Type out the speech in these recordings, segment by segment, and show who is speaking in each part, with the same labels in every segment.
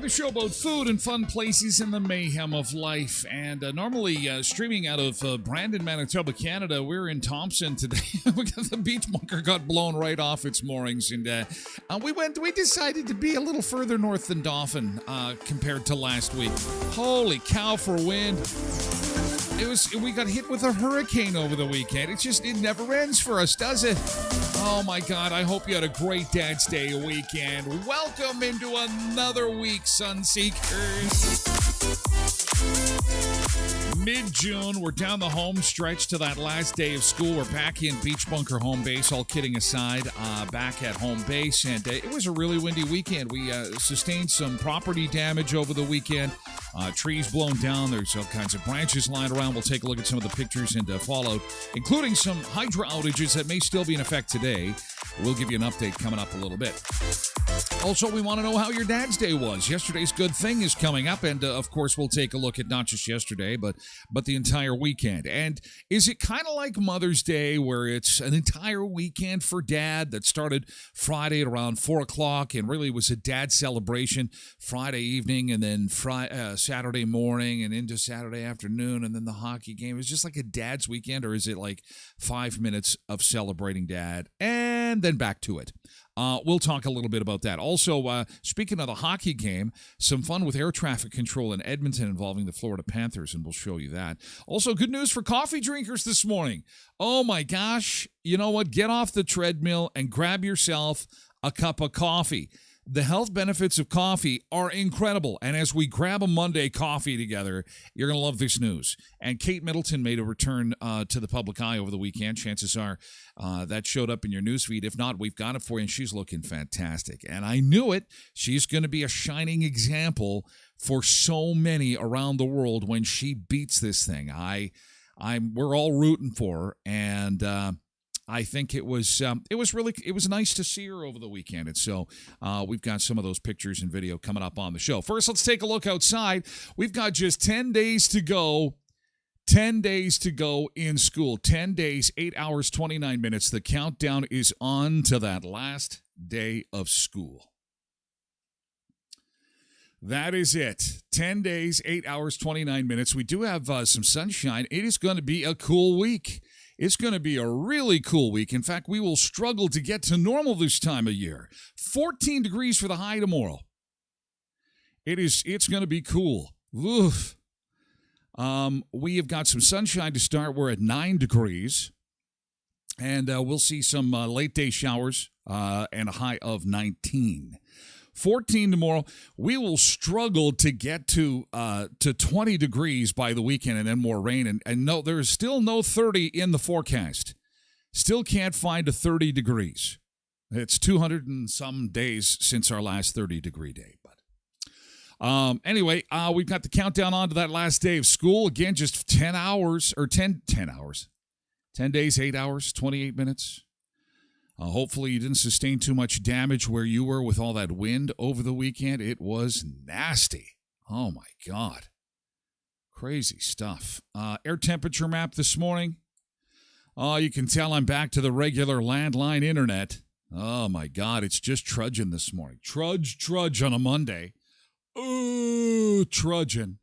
Speaker 1: The show about food and fun places in the mayhem of life. And normally streaming out of Brandon, Manitoba, Canada, we're in Thompson today. The beach bunker got blown right off its moorings, and we decided to be a little further north than Dauphin compared to last week. Holy cow for wind. We got hit with a hurricane over the weekend. It never ends for us, does it? Oh my God, I hope you had a great Dad's Day weekend. Welcome into another week, Sunseekers. Mid-June, we're down the home stretch to that last day of school. We're back in Beach Bunker home base, all kidding aside, back at home base. And it was a really windy weekend. We sustained some property damage over the weekend. Trees blown down. There's all kinds of branches lying around. We'll take a look at some of the pictures and fallout, including some hydro outages that may still be in effect today. We'll give you an update coming up a little bit. Also, we want to know how your Dad's Day was. Yesterday's Good Thing is coming up, and of course, we'll take a look at not just yesterday, but the entire weekend. And is it kind of like Mother's Day, where it's an entire weekend for Dad that started Friday at around 4 o'clock and really was a dad celebration Friday evening, and then Saturday morning and into Saturday afternoon, and then the hockey game? Is it just like a dad's weekend, or is it like 5 minutes of celebrating Dad and then back to it? We'll talk a little bit about that. Also, speaking of the hockey game, some fun with air traffic control in Edmonton involving the Florida Panthers, and we'll show you that. Also, good news for coffee drinkers this morning. Oh my gosh, you know what? Get off the treadmill and grab yourself a cup of coffee. The health benefits of coffee are incredible, and as we grab a Monday coffee together, you're going to love this news. And Kate Middleton made a return to the public eye over the weekend. Chances are that showed up in your newsfeed. If not, we've got it for you, and she's looking fantastic. And I knew it. She's going to be a shining example for so many around the world when she beats this thing. We're all rooting for her, and I think it was nice to see her over the weekend. And so we've got some of those pictures and video coming up on the show. First, let's take a look outside. We've got just 10 days to go. 10 days to go in school. 10 days, 8 hours, 29 minutes. The countdown is on to that last day of school. That is it. 10 days, 8 hours, 29 minutes. We do have some sunshine. It is going to be a cool week. It's going to be a really cool week. In fact, we will struggle to get to normal this time of year. 14 degrees for the high tomorrow. It's going to be cool. Oof. We have got some sunshine to start. We're at 9 degrees. And we'll see some late day showers and a high of 19. 14 tomorrow. We will struggle to get to 20 degrees by the weekend and then more rain. And no, there is still no 30 in the forecast. Still can't find a 30 degrees. It's 200 and some days since our last 30-degree day. But anyway, we've got the countdown on to that last day of school. Again, just 10 hours, or 10 hours. 10 days, 8 hours, 28 minutes. Hopefully you didn't sustain too much damage where you were with all that wind over the weekend. It was nasty. Oh, my God. Crazy stuff. Air temperature map this morning. Oh, you can tell I'm back to the regular landline internet. Oh, my God. It's just trudging this morning. Trudge on a Monday. Ooh, trudging.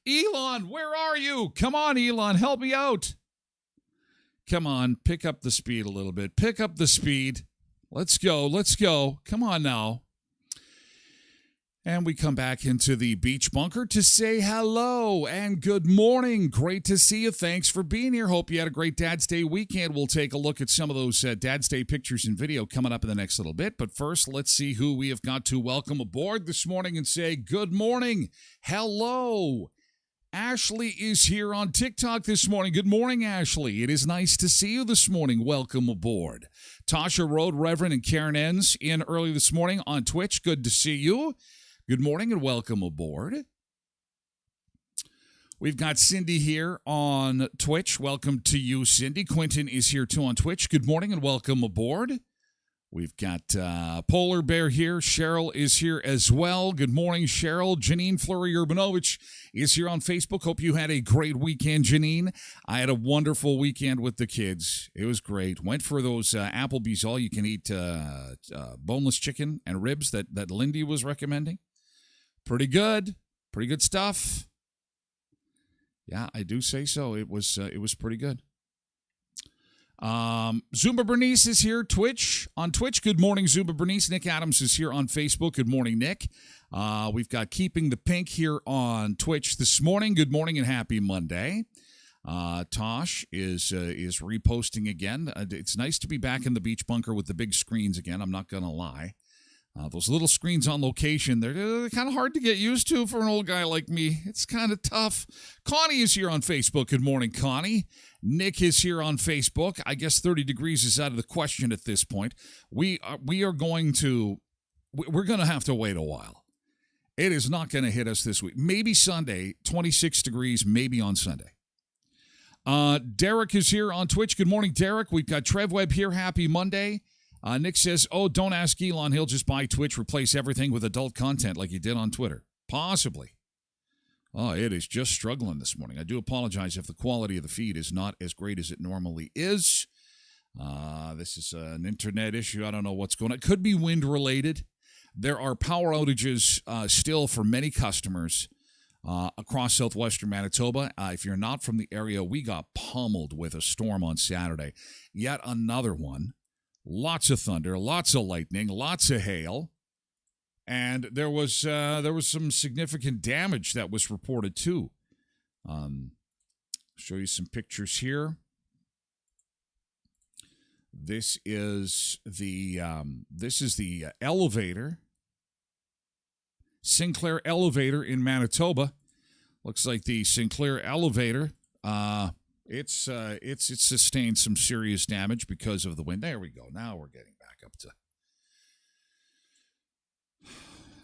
Speaker 1: Elon, where are you? Come on, Elon, help me out. Come on, pick up the speed a little bit. Pick up the speed. Let's go. Come on now. And we come back into the beach bunker to say hello and good morning. Great to see you. Thanks for being here. Hope you had a great Dad's Day weekend. We'll take a look at some of those Dad's Day pictures and video coming up in the next little bit. But first, let's see who we have got to welcome aboard this morning and say good morning. Hello. Ashley is here on TikTok this morning. Good morning, Ashley. It is nice to see you this morning. Welcome aboard. Tasha Road, Reverend, and Karen Enns in early this morning on Twitch. Good to see you. Good morning and welcome aboard. We've got Cindy here on Twitch. Welcome to you, Cindy. Quentin is here too on Twitch. Good morning and welcome aboard. We've got Polar Bear here. Cheryl is here as well. Good morning, Cheryl. Janine Fleury-Urbanovich is here on Facebook. Hope you had a great weekend, Janine. I had a wonderful weekend with the kids. It was great. Went for those Applebee's all-you-can-eat boneless chicken and ribs that Lindy was recommending. Pretty good. Pretty good stuff. Yeah, I do say so. It was pretty good. Zumba Bernice is here, on Twitch. Good morning, Zumba Bernice. Nick Adams is here on Facebook. Good morning, Nick. We've got Keeping the Pink here on Twitch this morning. Good morning and happy Monday. Tosh is reposting again. It's nice to be back in the beach bunker with the big screens again. I'm not going to lie. Those little screens on location, they're kind of hard to get used to for an old guy like me. It's kind of tough. Connie is here on Facebook. Good morning, Connie. Nick is here on Facebook. I guess 30 degrees is out of the question at this point. We're going to have to wait a while. It is not going to hit us this week. Maybe Sunday, 26 degrees, maybe on Sunday. Derek is here on Twitch. Good morning, Derek. We've got Trev Webb here. Happy Monday. Nick says, don't ask Elon. He'll just buy Twitch, replace everything with adult content like he did on Twitter. Possibly. Oh, it is just struggling this morning. I do apologize if the quality of the feed is not as great as it normally is. This is an internet issue. I don't know what's going on. It could be wind related. There are power outages still for many customers across southwestern Manitoba. If you're not from the area, we got pummeled with a storm on Saturday. Yet another one. Lots of thunder, lots of lightning, lots of hail, and there was some significant damage that was reported too. Show you some pictures here. This is the elevator, Sinclair elevator in Manitoba. Looks like the Sinclair elevator. It's sustained some serious damage because of the wind. There we go. Now we're getting back up to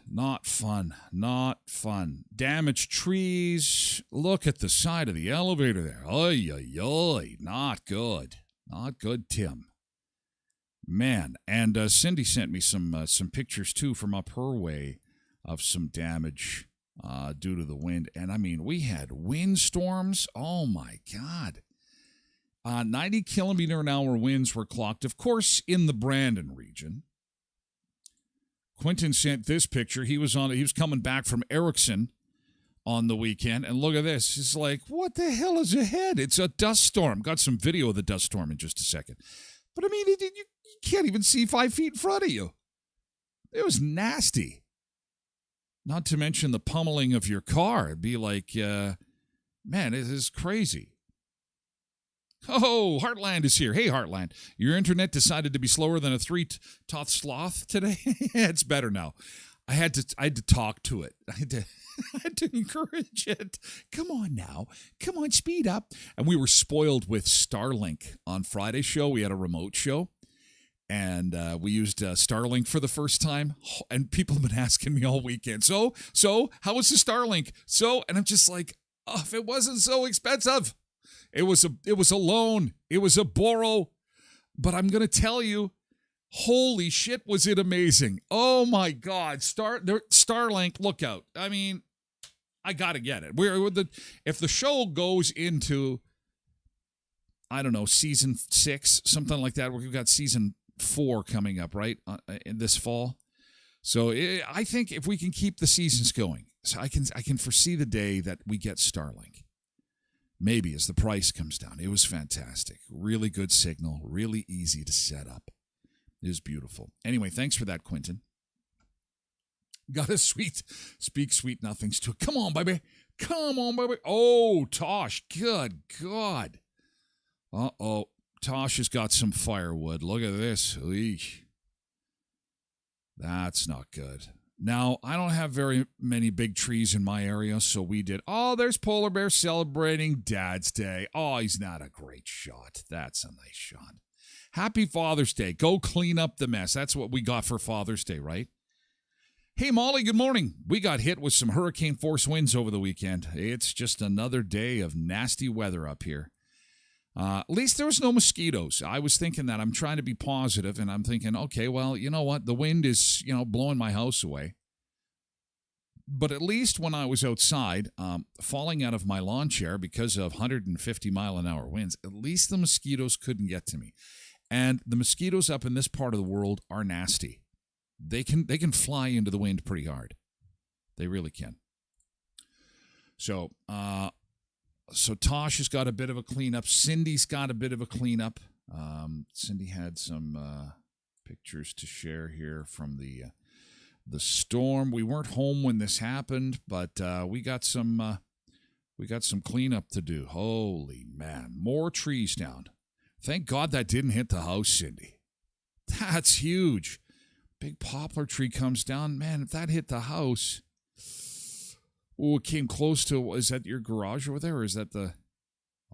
Speaker 1: not fun. Damaged trees. Look at the side of the elevator there. Oy, oy, oy. Not good. Not good, Tim. Man, and Cindy sent me some pictures too from up her way of some damage due to the wind. And I mean, we had windstorms. Oh my God. 90 kilometer an hour winds were clocked, of course, in the Brandon region. Quentin sent this picture. He was coming back from Erickson on the weekend, and look at this. It's like, what the hell is ahead? It's a dust storm. Got some video of the dust storm in just a second. But I mean, you can't even see 5 feet in front of you. It was nasty. Not to mention the pummeling of your car. It'd be like, Man, it is crazy. Oh, Heartland is here. Hey, Heartland. Your internet decided to be slower than a three-toth sloth today? It's better now. I had to talk to it. I had to encourage it. Come on now. Come on, speed up. And we were spoiled with Starlink on Friday's show. We had a remote show. And we used Starlink for the first time. And people have been asking me all weekend, so how was the Starlink? And I'm just like, oh, if it wasn't so expensive. It was a loan. It was a borrow. But I'm going to tell you, holy shit, was it amazing. Oh, my God. Starlink, look out. I mean, I got to get it. If the show goes into, I don't know, season 6, something like that, we've got season 4 coming up, right, in this fall. So I think if we can keep the seasons going, so I can foresee the day that we get Starlink. Maybe as the price comes down. It was fantastic. Really good signal. Really easy to set up. It was beautiful. Anyway, thanks for that, Quentin. Got a speak sweet nothings to it. Come on, baby. Come on, baby. Oh, Tosh. Good God. Uh-oh. Tosh has got some firewood. Look at this. Eesh. That's not good. Now, I don't have very many big trees in my area, so we did. Oh, there's Polar Bear celebrating Dad's Day. Oh, he's not a great shot. That's a nice shot. Happy Father's Day. Go clean up the mess. That's what we got for Father's Day, right? Hey, Molly, good morning. We got hit with some hurricane force winds over the weekend. It's just another day of nasty weather up here. At least there was no mosquitoes. I was thinking that. I'm trying to be positive, and I'm thinking, okay, well, you know what? The wind is, blowing my house away. But at least when I was outside, falling out of my lawn chair because of 150-mile-an-hour winds, at least the mosquitoes couldn't get to me. And the mosquitoes up in this part of the world are nasty. They can fly into the wind pretty hard. They really can. So Tosh has got a bit of a cleanup. Cindy's got a bit of a cleanup. Cindy had some pictures to share here from the storm. We weren't home when this happened, but we got some cleanup to do. Holy man, more trees down. Thank God that didn't hit the house, Cindy. That's huge. Big poplar tree comes down. Man, if that hit the house. Oh, it came close to, is that your garage over there, or is that the,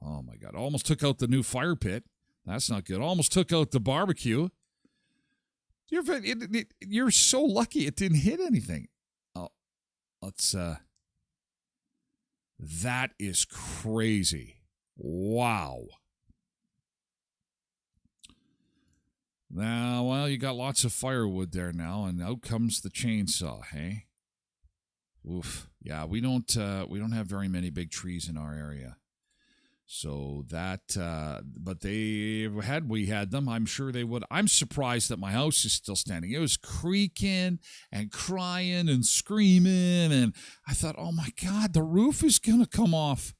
Speaker 1: oh my God, almost took out the new fire pit. That's not good. Almost took out the barbecue. You're so lucky it didn't hit anything. Oh, that is crazy. Wow. Now, well, you got lots of firewood there now, and out comes the chainsaw, hey? Oof. Yeah, we don't have very many big trees in our area. So that, but we had them, I'm sure they would. I'm surprised that my house is still standing. It was creaking and crying and screaming. And I thought, oh my God, the roof is going to come off.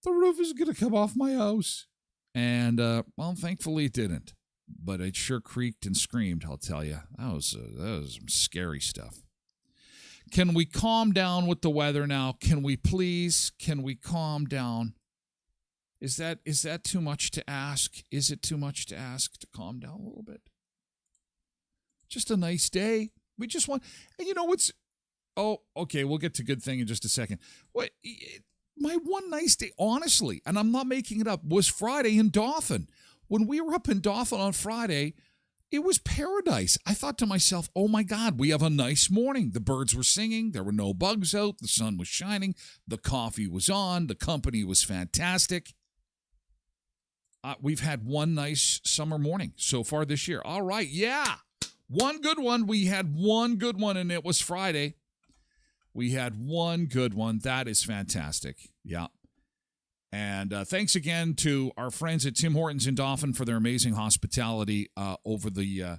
Speaker 1: The roof is going to come off my house. And, well, thankfully it didn't. But it sure creaked and screamed, I'll tell you. That was some scary stuff. Can we calm down with the weather now? Can we please? Can we calm down? Is that too much to ask? Is it too much to ask to calm down a little bit? Just a nice day. We just want, and you know what's, oh, okay, we'll get to good thing in just a second. What, my one nice day, honestly, and I'm not making it up, was Friday in Dauphin. When we were up in Dauphin on Friday, it was paradise. I thought to myself, oh my God, we have a nice morning. The birds were singing. There were no bugs out. The sun was shining. The coffee was on. The company was fantastic. We've had one nice summer morning so far this year. All right, yeah. One good one. We had one good one, and it was Friday. We had one good one. That is fantastic. Yeah. And thanks again to our friends at Tim Hortons in Dauphin for their amazing hospitality over the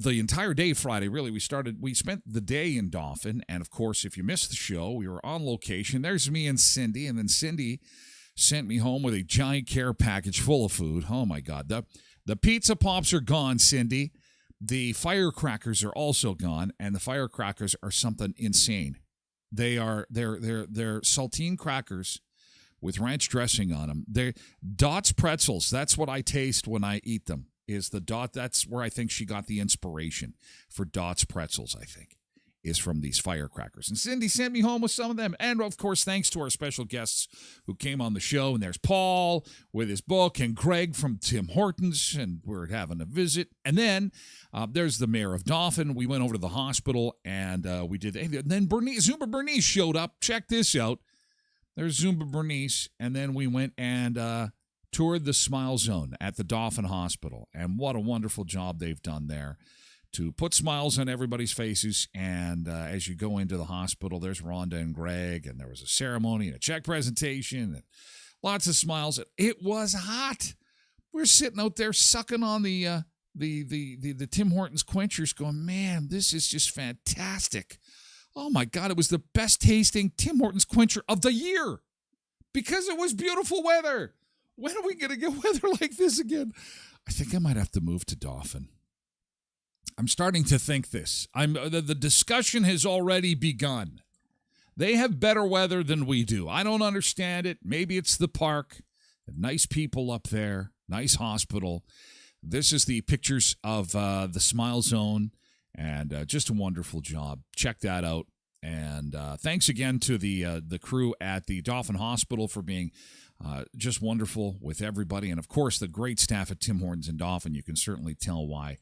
Speaker 1: entire day Friday. Really, we spent the day in Dauphin, and of course, if you missed the show, we were on location. There's me and Cindy, and then Cindy sent me home with a giant care package full of food. Oh my God, the pizza pops are gone, Cindy. The firecrackers are also gone, and the firecrackers are something insane. They're saltine crackers with ranch dressing on them. They're Dot's pretzels. That's what I taste when I eat them. Is the Dot? That's where I think she got the inspiration for Dot's pretzels. I think is from these firecrackers. And Cindy sent me home with some of them. And of course, thanks to our special guests who came on the show. And there's Paul with his book, and Greg from Tim Hortons, and we're having a visit. And then there's the mayor of Dauphin. We went over to the hospital and we did. And then Zumba Bernice showed up. Check this out. There's Zumba Bernice, and then we went and toured the Smile Zone at the Dauphin Hospital, and what a wonderful job they've done there to put smiles on everybody's faces. And as you go into the hospital, there's Rhonda and Greg, and there was a ceremony and a check presentation, and lots of smiles. It was hot. We're sitting out there sucking on the Tim Hortons quenchers, going, man, this is just fantastic. Oh, my God, it was the best tasting Tim Hortons quencher of the year because it was beautiful weather. When are we going to get weather like this again? I think I might have to move to Dauphin. I'm starting to think this. The discussion has already begun. They have better weather than we do. I don't understand it. Maybe it's the park. Nice people up there. Nice hospital. This is the pictures of the Smile Zone. And just a wonderful job. Check that out. And thanks again to the crew at the Dauphin Hospital for being just wonderful with everybody. And, of course, the great staff at Tim Hortons in Dauphin. You can certainly tell why.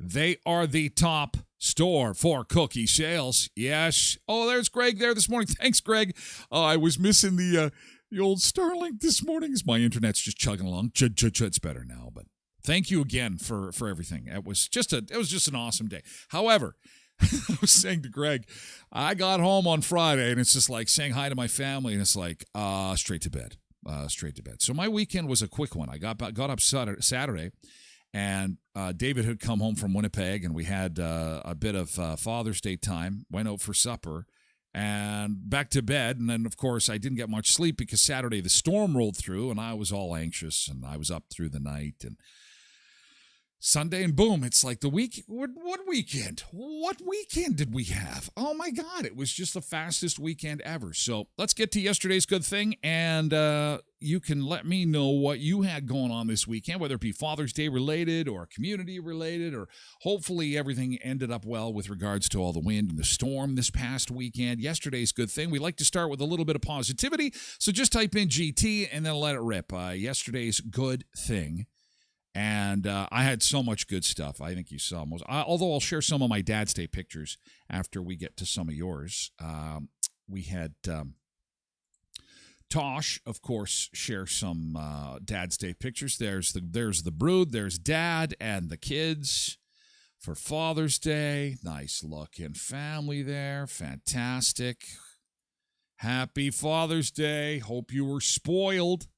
Speaker 1: They are the top store for cookie sales. Yes. Oh, there's Greg there this morning. Thanks, Greg. I was missing the old Starlink this morning. My internet's just chugging along. It's better now, but thank you again for everything. It was just an awesome day. However, I was saying to Greg, I got home on Friday, and it's just like saying hi to my family, and it's like straight to bed. So my weekend was a quick one. I got up Saturday, and David had come home from Winnipeg, and we had a bit of Father's Day time. Went out for supper, and back to bed. And then, of course, I didn't get much sleep because Saturday the storm rolled through, and I was all anxious, and I was up through the night. And Sunday, and boom, it's like the week. What weekend? What weekend did we have? Oh, my God. It was just the fastest weekend ever. So let's get to yesterday's good thing, and you can let me know what you had going on this weekend, whether it be Father's Day related or community related, or hopefully everything ended up well with regards to all the wind and the storm this past weekend. Yesterday's good thing. We like to start with a little bit of positivity, so just type in GT and then let it rip. Yesterday's good thing. And I had so much good stuff. I think you saw most. Although I'll share some of my Dad's Day pictures after we get to some of yours. We had Tosh, of course, share some Dad's Day pictures. There's the brood. There's Dad and the kids for Father's Day. Nice looking family there. Fantastic. Happy Father's Day. Hope you were spoiled.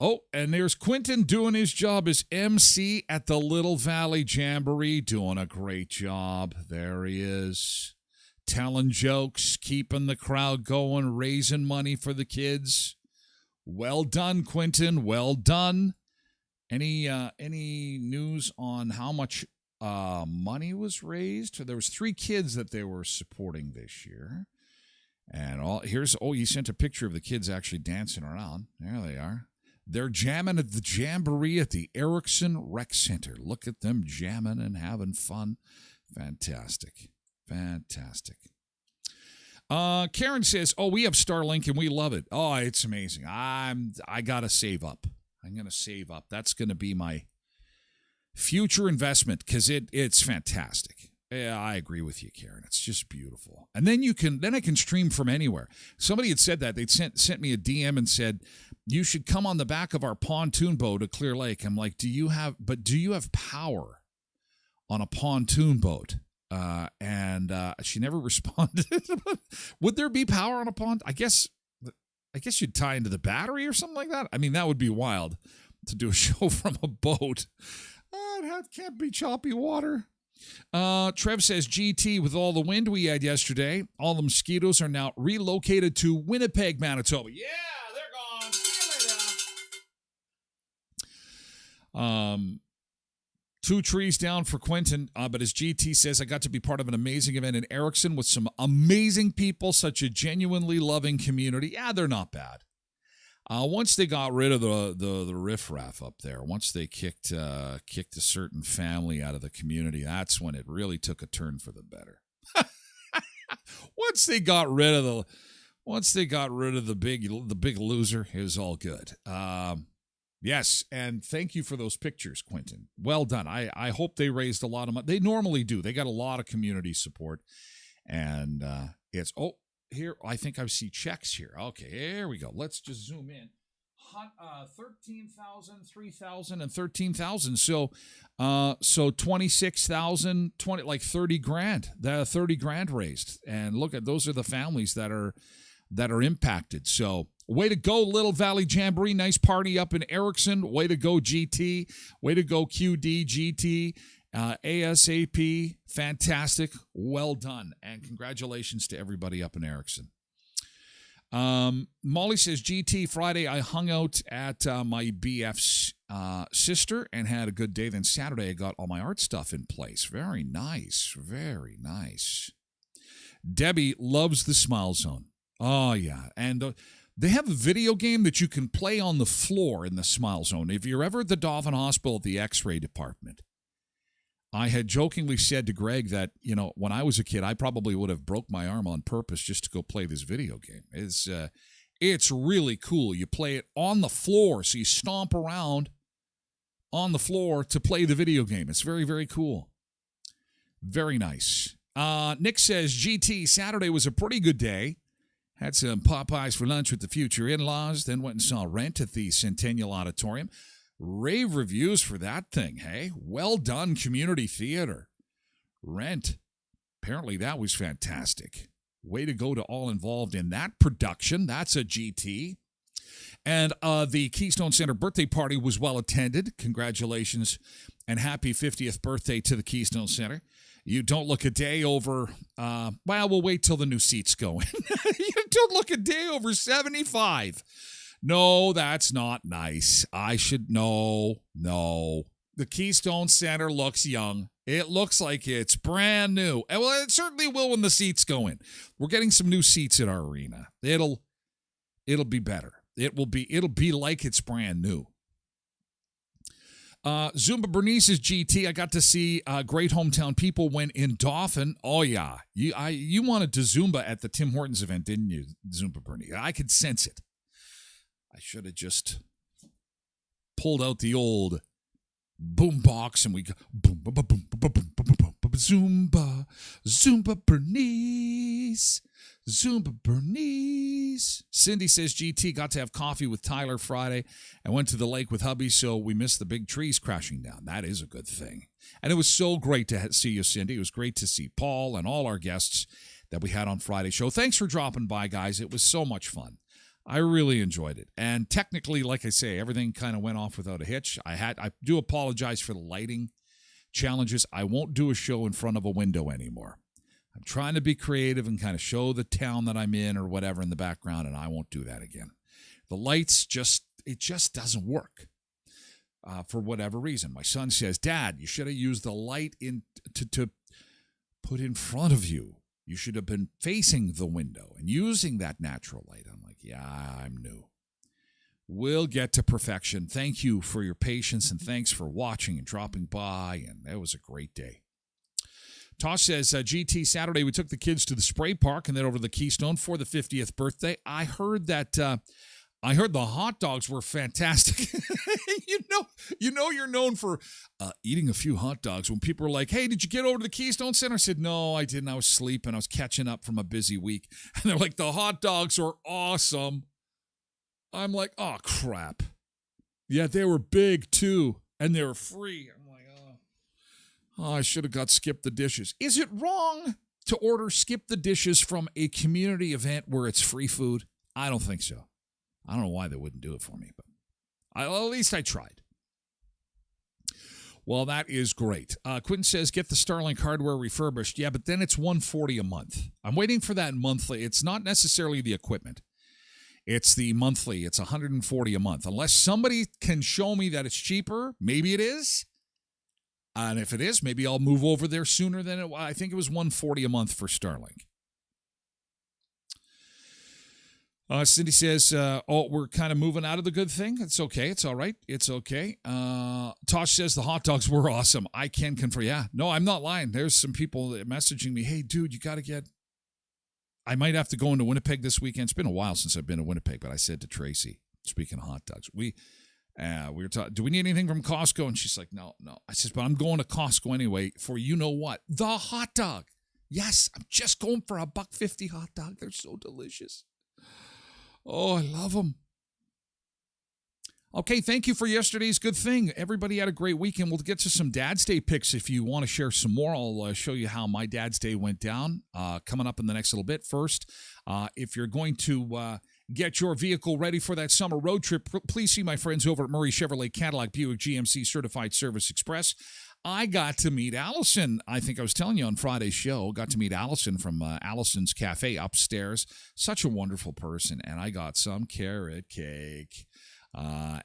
Speaker 1: Oh, and there's Quentin doing his job as MC at the Little Valley Jamboree, doing a great job. There he is, telling jokes, keeping the crowd going, raising money for the kids. Well done, Quentin. Well done. Any news on how much money was raised? There was 3 kids that they were supporting this year. And he sent a picture of the kids actually dancing around. There they are. They're jamming at the Jamboree at the Erickson Rec Center. Look at them jamming and having fun. Fantastic. Karen says, we have Starlink and we love it. Oh, it's amazing. I got to save up. I'm going to save up. That's going to be my future investment because it's fantastic. Yeah, I agree with you, Karen. It's just beautiful. And then I can stream from anywhere. Somebody had said that. They'd sent me a DM and said, you should come on the back of our pontoon boat at Clear Lake. I'm like, do you have power on a pontoon boat? And she never responded. Would there be power on a pond? I guess you'd tie into the battery or something like that. I mean, that would be wild to do a show from a boat. It can't be choppy water. Trev says, GT, with all the wind we had yesterday, all the mosquitoes are now relocated to Winnipeg, Manitoba. Yeah, they're gone. 2 trees down for Quentin, but as GT says, I got to be part of an amazing event in Erickson with some amazing people, such a genuinely loving community. Yeah, they're not bad. Once they got rid of the riffraff up there, once they kicked a certain family out of the community, that's when it really took a turn for the better. Once they got rid of the big loser, it was all good. Yes, and thank you for those pictures, Quentin. Well done. I hope they raised a lot of money. They normally do. They got a lot of community support, and here, I think I see checks here. Okay, here we go. Let's just zoom in. 13,000, 3,000, and 13,000. So 26,000, like 30 grand. That 30 grand raised. And look at those are the families that are impacted. So way to go, Little Valley Jamboree. Nice party up in Erickson. Way to go, GT. Way to go, QD, GT. ASAP, fantastic, well done, and congratulations to everybody up in Erickson. Molly says, GT, Friday I hung out at my BF's sister and had a good day. Then Saturday I got all my art stuff in place. Very nice, very nice. Debbie loves the Smile Zone. Oh, yeah, and they have a video game that you can play on the floor in the Smile Zone. If you're ever at the Dauphin Hospital at the X-ray department, I had jokingly said to Greg that, when I was a kid, I probably would have broke my arm on purpose just to go play this video game. It's really cool. You play it on the floor, so you stomp around on the floor to play the video game. It's very, very cool. Very nice. Nick says, GT, Saturday was a pretty good day. Had some Popeyes for lunch with the future in-laws, then went and saw Rent at the Centennial Auditorium. Rave reviews for that thing, hey? Well done, community theater. Rent. Apparently that was fantastic. Way to go to all involved in that production. That's a GT. And the Keystone Center birthday party was well attended. Congratulations and happy 50th birthday to the Keystone Center. You don't look a day over, we'll wait till the new seats go in. You don't look a day over 75. No, that's not nice. I should know. No. The Keystone Center looks young. It looks like it's brand new. Well, it certainly will when the seats go in. We're getting some new seats in our arena. It'll be better. It'll be like it's brand new. Zumba Bernice's GT. I got to see great hometown people when in Dauphin. Oh yeah, you wanted to Zumba at the Tim Hortons event, didn't you, Zumba Bernice? I could sense it. I should have just pulled out the old boom box and we go boom, boom, boom, boom, boom, boom, boom, boom, boom, Zumba Bernice, Zumba Bernice. Cindy says, GT, got to have coffee with Tyler Friday and went to the lake with hubby, so we missed the big trees crashing down. That is a good thing. And it was so great to see you, Cindy. It was great to see Paul and all our guests that we had on Friday's show. Thanks for dropping by, guys. It was so much fun. I really enjoyed it. And technically, like I say, everything kind of went off without a hitch. I do apologize for the lighting challenges. I won't do a show in front of a window anymore. I'm trying to be creative and kind of show the town that I'm in or whatever in the background, and I won't do that again. The lights it just doesn't work for whatever reason. My son says, Dad, you should have used the light to put in front of you. You should have been facing the window and using that natural light. I'm like, yeah, I'm new. We'll get to perfection. Thank you for your patience, and thanks for watching and dropping by, and it was a great day. Tosh says, GT, Saturday we took the kids to the spray park and then over to the Keystone for the 50th birthday. I heard the hot dogs were fantastic. You're known for eating a few hot dogs. When people are like, hey, did you get over to the Keystone Center? I said, no, I didn't. I was sleeping. I was catching up from a busy week. And they're like, the hot dogs are awesome. I'm like, oh, crap. Yeah, they were big, too, and they were free. I'm like, I should have got Skip the Dishes. Is it wrong to order Skip the Dishes from a community event where it's free food? I don't think so. I don't know why they wouldn't do it for me, but at least I tried. Well, that is great. Quentin says, get the Starlink hardware refurbished. Yeah, but then it's $140 a month. I'm waiting for that monthly. It's not necessarily the equipment. It's the monthly. It's $140 a month. Unless somebody can show me that it's cheaper, maybe it is. And if it is, maybe I'll move over there sooner than I think it was $140 a month for Starlink. Cindy says, we're kind of moving out of the good thing. It's okay. It's all right. It's okay. Tosh says the hot dogs were awesome. I can confirm. Yeah, no, I'm not lying. There's some people messaging me, hey, dude, you got to get, I might have to go into Winnipeg this weekend. It's been a while since I've been to Winnipeg, but I said to Tracy, speaking of hot dogs, we were talking, do we need anything from Costco? And she's like, no. I says, but I'm going to Costco anyway for you know what? The hot dog. Yes, I'm just going for a $1.50 hot dog. They're so delicious. Oh, I love them. Okay, thank you for yesterday's good thing. Everybody had a great weekend. We'll get to some Dad's Day pics if you want to share some more. I'll show you how my Dad's Day went down coming up in the next little bit. First, if you're going to get your vehicle ready for that summer road trip, please see my friends over at Murray Chevrolet Cadillac Buick GMC Certified Service Express. I got to meet Allison. I think I was telling you on Friday's show, got to meet Allison from Allison's Cafe upstairs. Such a wonderful person. And I got some carrot cake.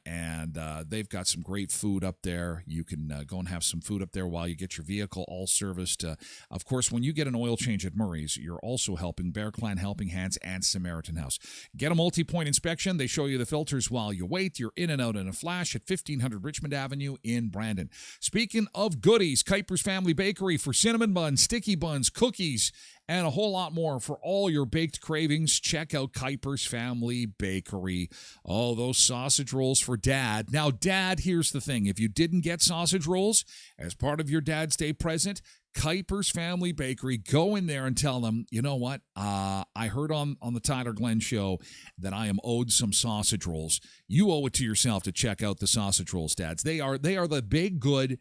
Speaker 1: And they've got some great food up there. You can go and have some food up there while you get your vehicle all serviced. Of course, when you get an oil change at Murray's, you're also helping Bear Clan Helping Hands and Samaritan House. Get a multi-point inspection. They show you the filters while you wait. You're in and out in a flash at 1500 Richmond Avenue in Brandon. Speaking of goodies, Kuiper's Family Bakery for cinnamon buns, sticky buns, cookies, and a whole lot more for all your baked cravings. Check out Kuiper's Family Bakery. Oh, those sausage rolls for Dad. Now, Dad, here's the thing. If you didn't get sausage rolls as part of your Dad's Day present, Kuiper's Family Bakery, go in there and tell them, you know what? I heard on the Tyler Glen show that I am owed some sausage rolls. You owe it to yourself to check out the sausage rolls, Dads. They are the big good.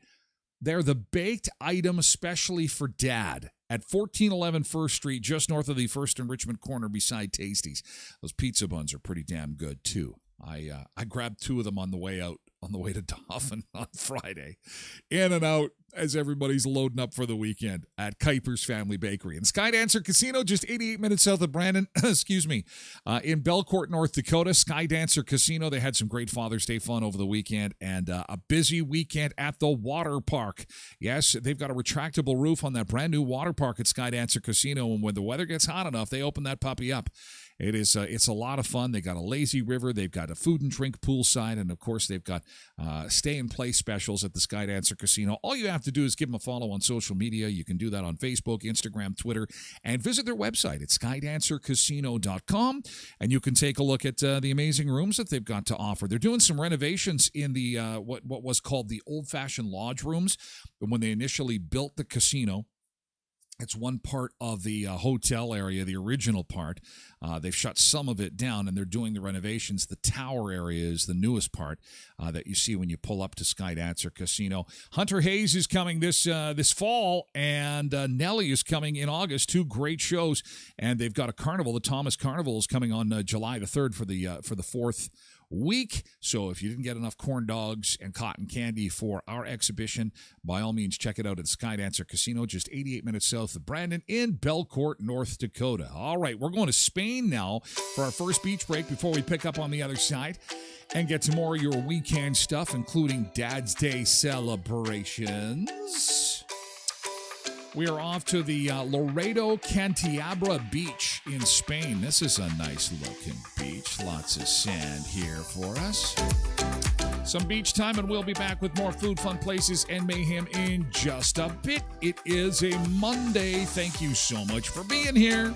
Speaker 1: They're the baked item especially for Dad at 1411 First Street, just north of the First and Richmond corner beside Tasty's. Those pizza buns are pretty damn good, too. I grabbed 2 of them on the way to Dauphin on Friday. In and out as everybody's loading up for the weekend at Kuiper's Family Bakery. And Skydancer Casino, just 88 minutes south of Brandon, in Belcourt, North Dakota. Skydancer Casino, they had some great Father's Day fun over the weekend and a busy weekend at the water park. Yes, they've got a retractable roof on that brand new water park at Skydancer Casino, and when the weather gets hot enough, they open that puppy up. It's a lot of fun. They got a lazy river. They've got a food and drink poolside. And, of course, they've got stay-and-play specials at the Skydancer Casino. All you have to do is give them a follow on social media. You can do that on Facebook, Instagram, Twitter, and visit their website at skydancercasino.com. And you can take a look at the amazing rooms that they've got to offer. They're doing some renovations in the what was called the old-fashioned lodge rooms. When they initially built the casino, it's one part of the hotel area, the original part. They've shut some of it down, and they're doing the renovations. The tower area is the newest part that you see when you pull up to Skydancer Casino. Hunter Hayes is coming this fall, and Nelly is coming in August. 2 great shows, and they've got a carnival. The Thomas Carnival is coming on July the 3rd for the 4th week. So if you didn't get enough corn dogs and cotton candy for our exhibition, by all means, check it out at Skydancer Casino, just 88 minutes south of Brandon in Belcourt, North Dakota. All right, we're going to Spain now for our first beach break before we pick up on the other side and get to more of your weekend stuff, including Dad's Day celebrations. We are off to the Laredo Cantiabra Beach in Spain. This is a nice looking beach. Lots of sand here for us. Some beach time, and we'll be back with more food, fun places, and mayhem in just a bit. It is a Monday. Thank you so much for being here.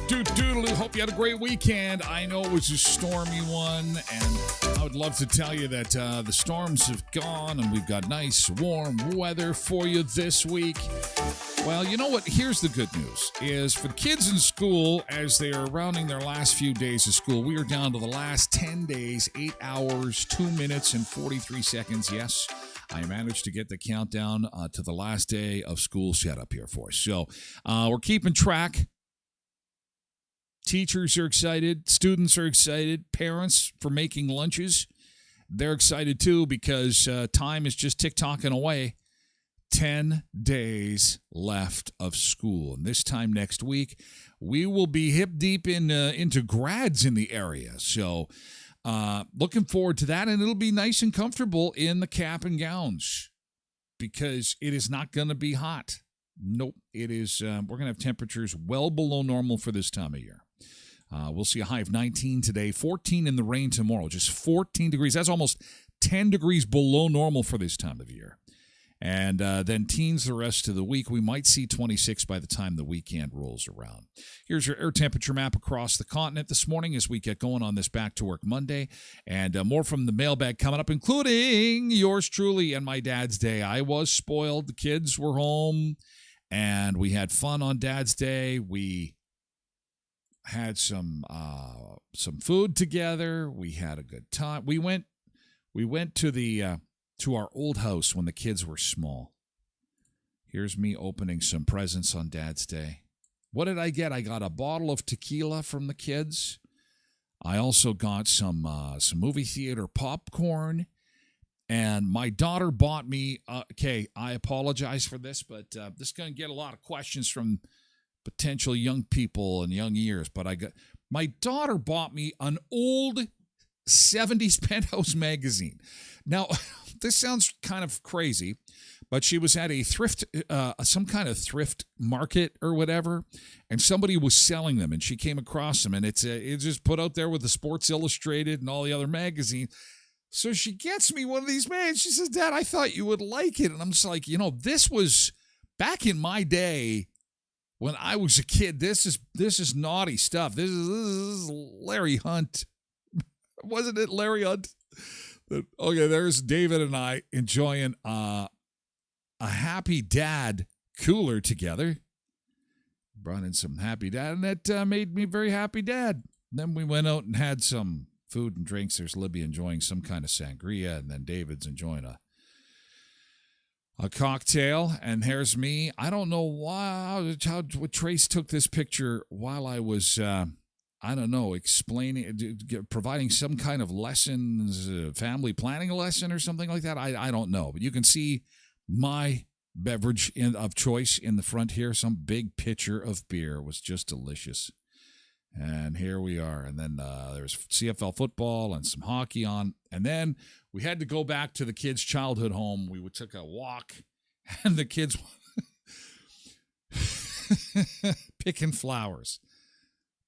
Speaker 1: Doodaloo. Hope you had a great weekend. I know it was a stormy one, and I would love to tell you that the storms have gone and we've got nice, warm weather for you this week. Well, you know what? Here's the good news, is for the kids in school, as they are rounding their last few days of school, we are down to the last 10 days, 8 hours, 2 minutes, and 43 seconds. Yes, I managed to get the countdown to the last day of school set up here for us. So we're keeping track. Teachers are excited. Students are excited. Parents for making lunches, they're excited too, because time is just tick-tocking away. 10 days left of school. And this time next week, we will be hip-deep into grads in the area. So looking forward to that. And it'll be nice and comfortable in the cap and gowns, because it is not going to be hot. Nope. It is. We're going to have temperatures well below normal for this time of year. We'll see a high of 19 today, 14 in the rain tomorrow, just 14 degrees. That's almost 10 degrees below normal for this time of year. And then teens the rest of the week. We might see 26 by the time the weekend rolls around. Here's your air temperature map across the continent this morning as we get going on this Back to Work Monday. And more from the mailbag coming up, including yours truly and my Dad's Day. I was spoiled. The kids were home, and we had fun on Dad's Day. We had some food together. We had a good time. We went to the to our old house when the kids were small. Here's me opening some presents on Dad's Day. What did I get? I got a bottle of tequila from the kids. I also got some movie theater popcorn, and my daughter bought me. Okay, I apologize for this, but this is going to get a lot of questions from potential young people and young ears, but my daughter bought me an old 70s Penthouse magazine. Now, this sounds kind of crazy, but she was at a thrift, some kind of thrift market or whatever, and somebody was selling them, and she came across them, and it's just put out there with the Sports Illustrated and all the other magazines. So she gets me one of these magazines. She says, "Dad, I thought you would like it." And I'm just like, this was back in my day. When I was a kid, this is naughty stuff. This is Larry Hunt. Wasn't it Larry Hunt? Okay, there's David and I enjoying a Happy Dad cooler together. Brought in some Happy Dad, and that made me very happy dad. Then we went out and had some food and drinks. There's Libby enjoying some kind of sangria, and then David's enjoying a cocktail, and here's me. I don't know why what Trace took this picture while I was, explaining, providing some kind of lessons, family planning lesson or something like that. I don't know, but you can see my beverage of choice in the front here. Some big pitcher of beer. It was just delicious. And here we are. And then there's CFL football and some hockey on. And then we had to go back to the kids' childhood home. We took a walk, and the kids picking flowers,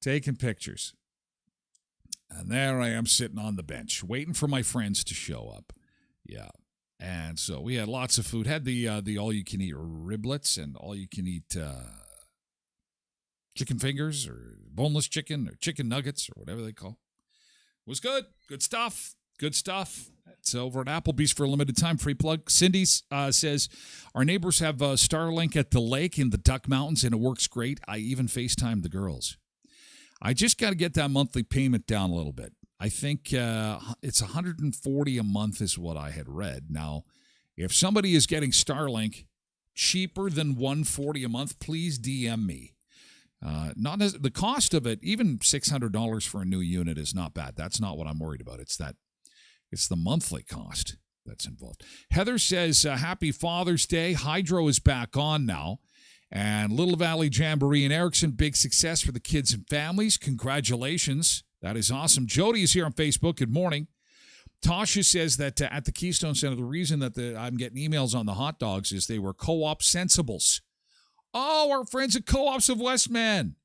Speaker 1: taking pictures. And there I am sitting on the bench, waiting for my friends to show up. Yeah. And so we had lots of food. Had the all-you-can-eat riblets and all-you-can-eat chicken fingers or boneless chicken or chicken nuggets or whatever they call. It was good. Good stuff. Good stuff. It's over at Applebee's for a limited time. Free plug. Cindy says, our neighbors have Starlink at the lake in the Duck Mountains, and it works great. I even FaceTimed the girls. I just got to get that monthly payment down a little bit. I think it's $140 a month is what I had read. Now, if somebody is getting Starlink cheaper than $140 a month, please DM me. The cost of it, even $600 for a new unit is not bad. That's not what I'm worried about. It's the monthly cost that's involved. Heather says, happy Father's Day. Hydro is back on now. And Little Valley Jamboree in Erickson, big success for the kids and families. Congratulations. That is awesome. Jody is here on Facebook. Good morning. Tasha says that at the Keystone Center, the reason that I'm getting emails on the hot dogs is they were Co-op Sensibles. Oh, our friends at Co-ops of Westman.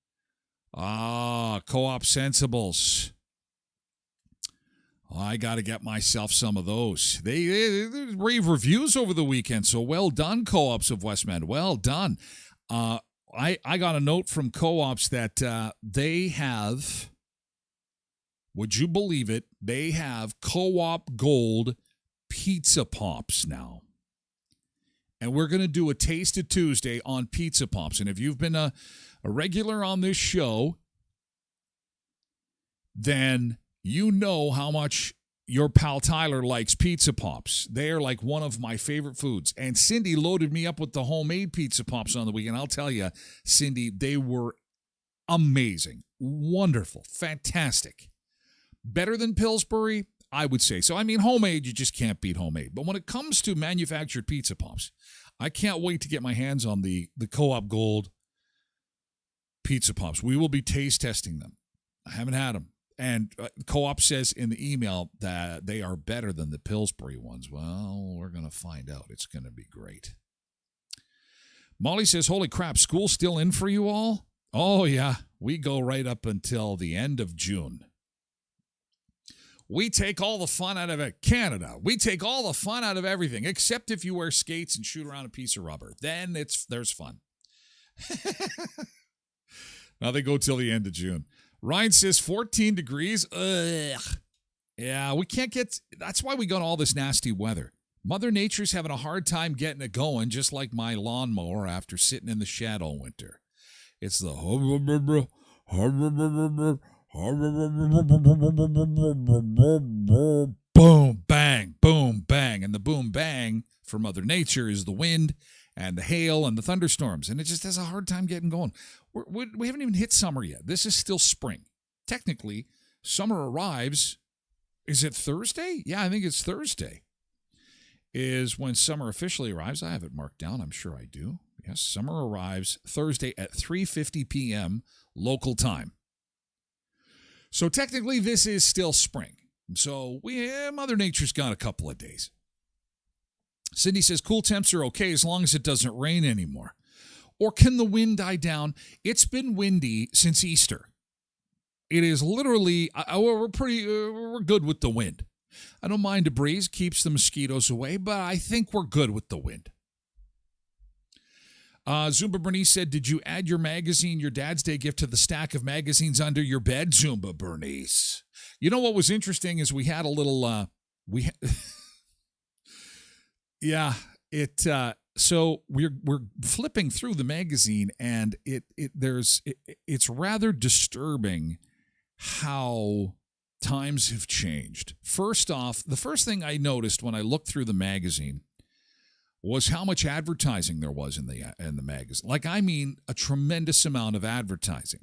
Speaker 1: Co-op Sensibles. Oh, I got to get myself some of those. They rave reviews over the weekend, so well done, Co-ops of Westman. Well done. I got a note from Co-ops that they have, would you believe it, they have Co-op Gold Pizza Pops now. And we're going to do a Taste of Tuesday on Pizza Pops. And if you've been a regular on this show, then you know how much your pal Tyler likes Pizza Pops. They are like one of my favorite foods. And Cindy loaded me up with the homemade Pizza Pops on the weekend. I'll tell you, Cindy, they were amazing, wonderful, fantastic. Better than Pillsbury, I would say. So, I mean, homemade, you just can't beat homemade. But when it comes to manufactured Pizza Pops, I can't wait to get my hands on the Co-op Gold Pizza Pops. We will be taste testing them. I haven't had them. And Co-op says in the email that they are better than the Pillsbury ones. Well, we're going to find out. It's going to be great. Molly says, holy crap, school's still in for you all? Oh, yeah. We go right up until the end of June. We take all the fun out of it. Canada, we take all the fun out of everything, except if you wear skates and shoot around a piece of rubber. Then there's fun. Now they go till the end of June. Ryan says 14 degrees. Ugh. Yeah, we can't get... That's why we got all this nasty weather. Mother Nature's having a hard time getting it going, just like my lawnmower after sitting in the shed all winter. It's the... boom, bang, boom, bang. And the boom, bang for Mother Nature is the wind and the hail and the thunderstorms. And it just has a hard time getting going. We haven't even hit summer yet. This is still spring. Technically, summer arrives. Is it Thursday? Yeah, I think it's Thursday. Is when summer officially arrives. I have it marked down. I'm sure I do. Yes, summer arrives Thursday at 3:50 p.m. local time. So technically, this is still spring. So Mother Nature's got a couple of days. Cindy says cool temps are okay as long as it doesn't rain anymore. Or can the wind die down? It's been windy since Easter. It is literally, we're good with the wind. I don't mind a breeze, keeps the mosquitoes away, but I think we're good with the wind. Zumba Bernice said, did you add your magazine, your Dad's Day gift, to the stack of magazines under your bed, Zumba Bernice? You know what was interesting is we had a little, so we're flipping through the magazine, and it's rather disturbing how times have changed. First off, the first thing I noticed when I looked through the magazine was how much advertising there was in the magazine. Like, I mean, a tremendous amount of advertising.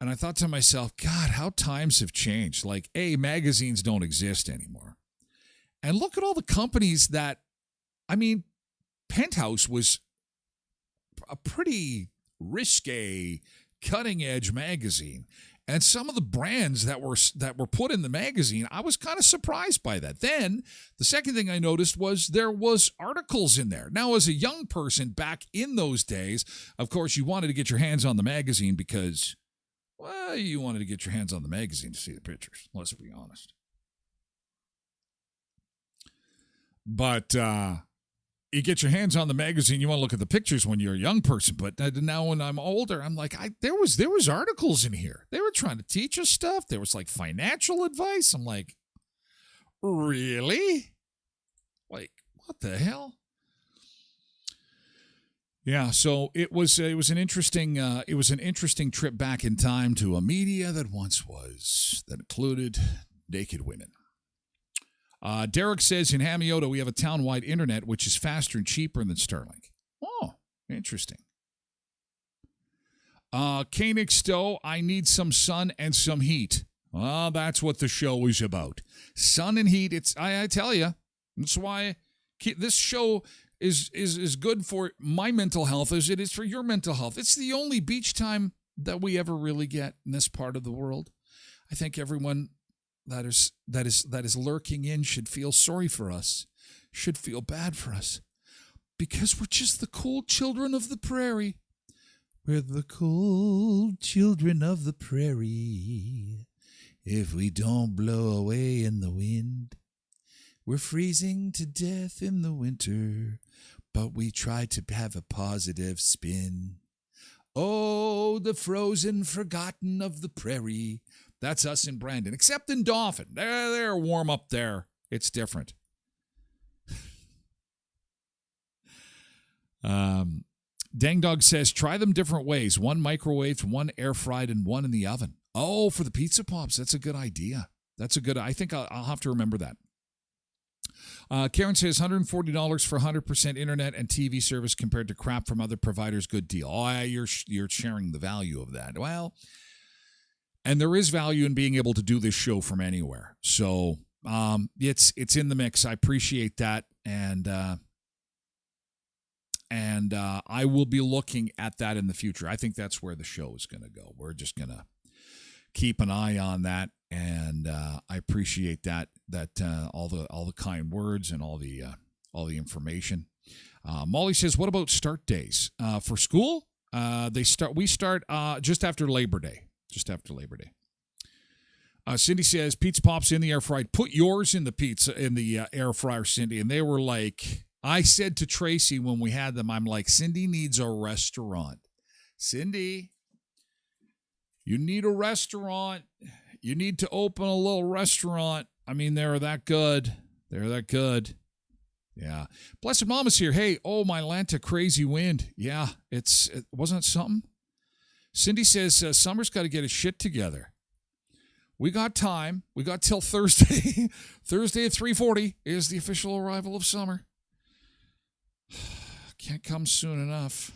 Speaker 1: And I thought to myself, God, how times have changed. Like, magazines don't exist anymore. And look at all the companies that, I mean, Penthouse was a pretty risque, cutting-edge magazine. And some of the brands that were put in the magazine, I was kind of surprised by that. Then the second thing I noticed was there was articles in there. Now, as a young person back in those days, of course, you wanted to get your hands on the magazine because, well, you wanted to get your hands on the magazine to see the pictures. Let's be honest. But you get your hands on the magazine, you want to look at the pictures when you're a young person. But now when I'm older, I'm like, there was articles in here. They were trying to teach us stuff. There was like financial advice. I'm like, really? Like, what the hell? Yeah, so it was an interesting trip back in time to a media that included naked women. Derek says in Hamiota, we have a town-wide internet, which is faster and cheaper than Starlink. Oh, interesting. Koenig Stowe, I need some sun and some heat. Well, that's what the show is about. Sun and heat. I tell you, that's why this show is good for my mental health as it is for your mental health. It's the only beach time that we ever really get in this part of the world. I think everyone that is lurking in should feel sorry for us, should feel bad for us, because we're just the cool children of the prairie. We're the cool children of the prairie. If we don't blow away in the wind, we're freezing to death in the winter. but we try to have a positive spin. Oh, the frozen forgotten of the prairie. That's us in Brandon, except in Dauphin. They're warm up there. It's different. Dang Dog says, try them different ways. One microwaved, one air fried, and one in the oven. Oh, for the pizza pops. That's a good idea. I think I'll have to remember that. Karen says $140 for 100% internet and TV service compared to crap from other providers. Good deal. Oh, you're sharing the value of that. Well, and there is value in being able to do this show from anywhere. So it's in the mix. I appreciate that, and I will be looking at that in the future. I think that's where the show is going to go. We're just going to keep an eye on that, and I appreciate that all the kind words and all the information. Molly says, "What about start days for school? We start just after Labor Day. Just after Labor Day." Cindy says, "Pizza pops in the air fried. Put yours in the air fryer, Cindy." And they were like, I said to Tracy when we had them, I'm like, Cindy needs a restaurant. Cindy, you need a restaurant. You need to open a little restaurant. I mean, they're that good. They're that good. Yeah. Blessed Mama's here. Hey, my Atlanta crazy wind. Yeah, it wasn't it something? Cindy says, Summer's got to get his shit together. We got time. We got till Thursday. Thursday at 3:40 is the official arrival of summer. Can't come soon enough.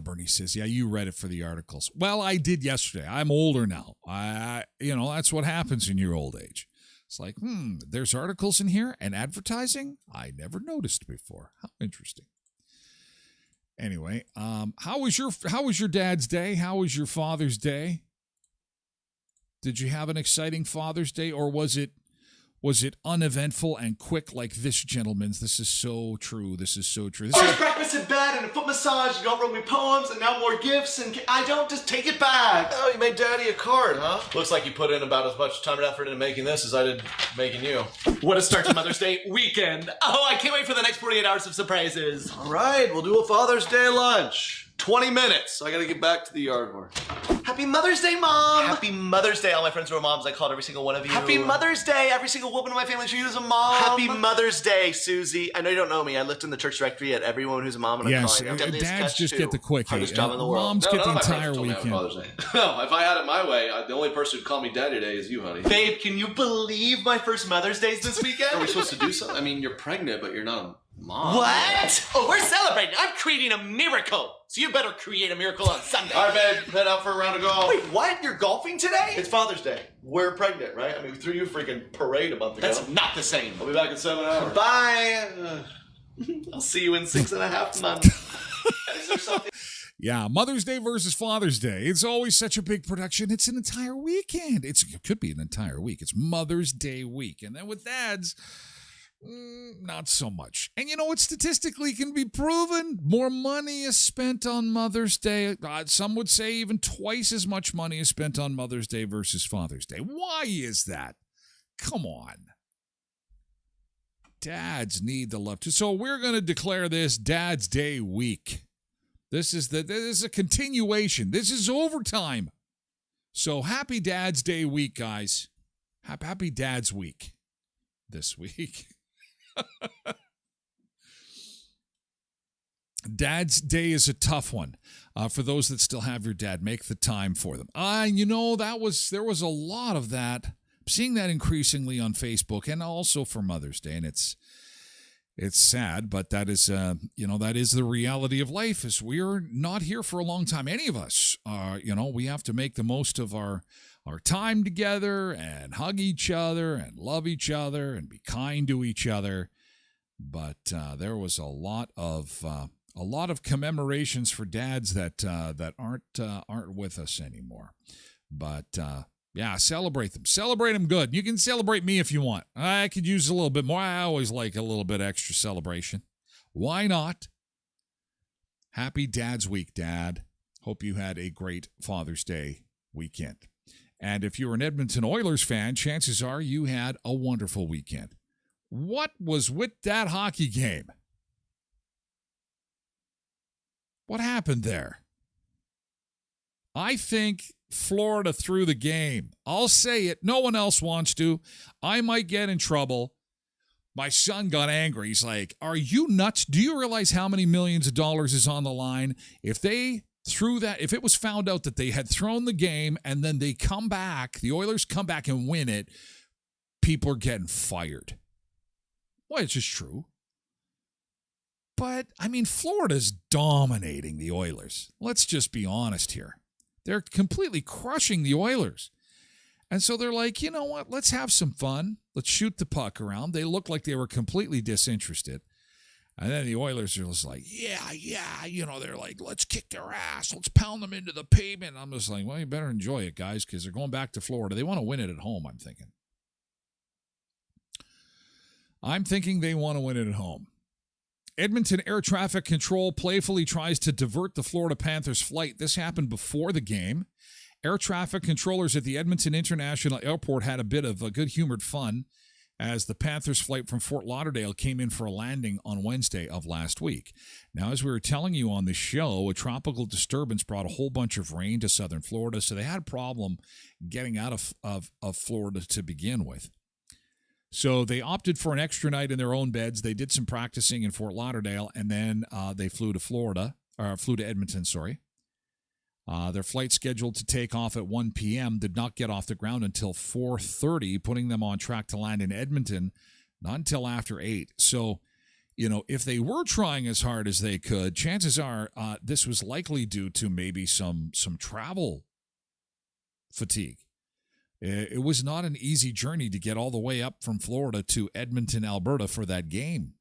Speaker 1: Bernie says, yeah, you read it for the articles. Well, I did yesterday. I'm older now. That's what happens in your old age. It's like, there's articles in here and advertising I never noticed before. How interesting. Anyway, how was your dad's day? How was your Father's Day? Did you have an exciting Father's Day, or was it uneventful and quick like this gentleman's? This is so true.
Speaker 2: First breakfast in bed and a foot massage. You don't wrote me poems and now more gifts, and I don't just take it back.
Speaker 3: Oh, you made Daddy a card, huh? Looks like you put in about as much time and effort into making this as I did making you.
Speaker 2: What a start to Mother's Day weekend. Oh, I can't wait for the next 48 hours of surprises.
Speaker 3: All right, we'll do a Father's Day lunch. 20 minutes. I gotta get back to the yard work.
Speaker 2: Happy Mother's Day, Mom!
Speaker 3: Happy Mother's Day, all my friends who are moms. I called every single one of you.
Speaker 2: Happy Mother's Day! Every single woman in my family should use a mom.
Speaker 3: Happy Mother's Day, Susie. I know you don't know me. I looked in the church directory at everyone who's a mom, and
Speaker 1: yes,
Speaker 3: I'm calling.
Speaker 1: Dads just get the quick.
Speaker 3: Hardest job in the world.
Speaker 1: Moms get the entire weekend.
Speaker 3: No, if I had it my way, the only person who'd call me Daddy today is you, honey.
Speaker 2: Babe, can you believe my first Mother's Day's this weekend?
Speaker 3: Are we supposed to do something? I mean, you're pregnant, but you're not a mom.
Speaker 2: What? Oh, we're celebrating. I'm creating a miracle. So you better create a miracle on Sunday.
Speaker 3: All right, babe. Head out for a round of golf.
Speaker 2: Wait, what? You're golfing today?
Speaker 3: It's Father's Day. We're pregnant, right? I mean, we threw you a freaking parade a month ago.
Speaker 2: That's not the same.
Speaker 3: I'll be back in 7 hours.
Speaker 2: Bye. I'll see you in 6.5 months. Is there something?
Speaker 1: Yeah, Mother's Day versus Father's Day. It's always such a big production. It's an entire weekend. It could be an entire week. It's Mother's Day week. And then with dads, not so much. And you know what statistically can be proven? More money is spent on Mother's Day. Some would say even twice as much money is spent on Mother's Day versus Father's Day. Why is that? Come on. Dads need the love too. So we're going to declare this Dad's Day week. This is a continuation. This is overtime. So happy Dad's Day week, guys. Happy Dad's week this week. Dad's Day is a tough one for those that still have your dad. Make the time for them. There was a lot of that. I'm seeing that increasingly on Facebook and also for Mother's Day, and it's sad, but that is that is the reality of life. Is we're not here for a long time. Any of us, we have to make the most of our time together and hug each other and love each other and be kind to each other. But there was a lot of commemorations for dads that aren't with us anymore. But celebrate them. Celebrate them good. You can celebrate me if you want. I could use a little bit more. I always like a little bit extra celebration. Why not? Happy Dad's Week, Dad. Hope you had a great Father's Day weekend. And if you're an Edmonton Oilers fan, chances are you had a wonderful weekend. What was with that hockey game? What happened there? I think Florida threw the game. I'll say it. No one else wants to. I might get in trouble. My son got angry. He's like, are you nuts? Do you realize how many millions of dollars is on the line? If they threw that, if it was found out that they had thrown the game and then they come back, the Oilers come back and win it, people are getting fired. Well, it's just true. But, I mean, Florida's dominating the Oilers. Let's just be honest here. They're completely crushing the Oilers. And so they're like, you know what? Let's have some fun. Let's shoot the puck around. They looked like they were completely disinterested. And then the Oilers are just like, yeah. They're like, let's kick their ass. Let's pound them into the pavement. I'm just like, well, you better enjoy it, guys, because they're going back to Florida. They want to win it at home, I'm thinking. They want to win it at home. Edmonton Air Traffic Control playfully tries to divert the Florida Panthers flight. This happened before the game. Air traffic controllers at the Edmonton International Airport had a bit of good-humored fun as the Panthers flight from Fort Lauderdale came in for a landing on Wednesday of last week. Now, as we were telling you on the show, a tropical disturbance brought a whole bunch of rain to southern Florida, so they had a problem getting out of Florida to begin with. So they opted for an extra night in their own beds. They did some practicing in Fort Lauderdale, and then they flew to Edmonton, sorry. Their flight scheduled to take off at 1 p.m. did not get off the ground until 4:30, putting them on track to land in Edmonton not until after 8. So, if they were trying as hard as they could, chances are this was likely due to maybe some travel fatigue. It was not an easy journey to get all the way up from Florida to Edmonton, Alberta for that game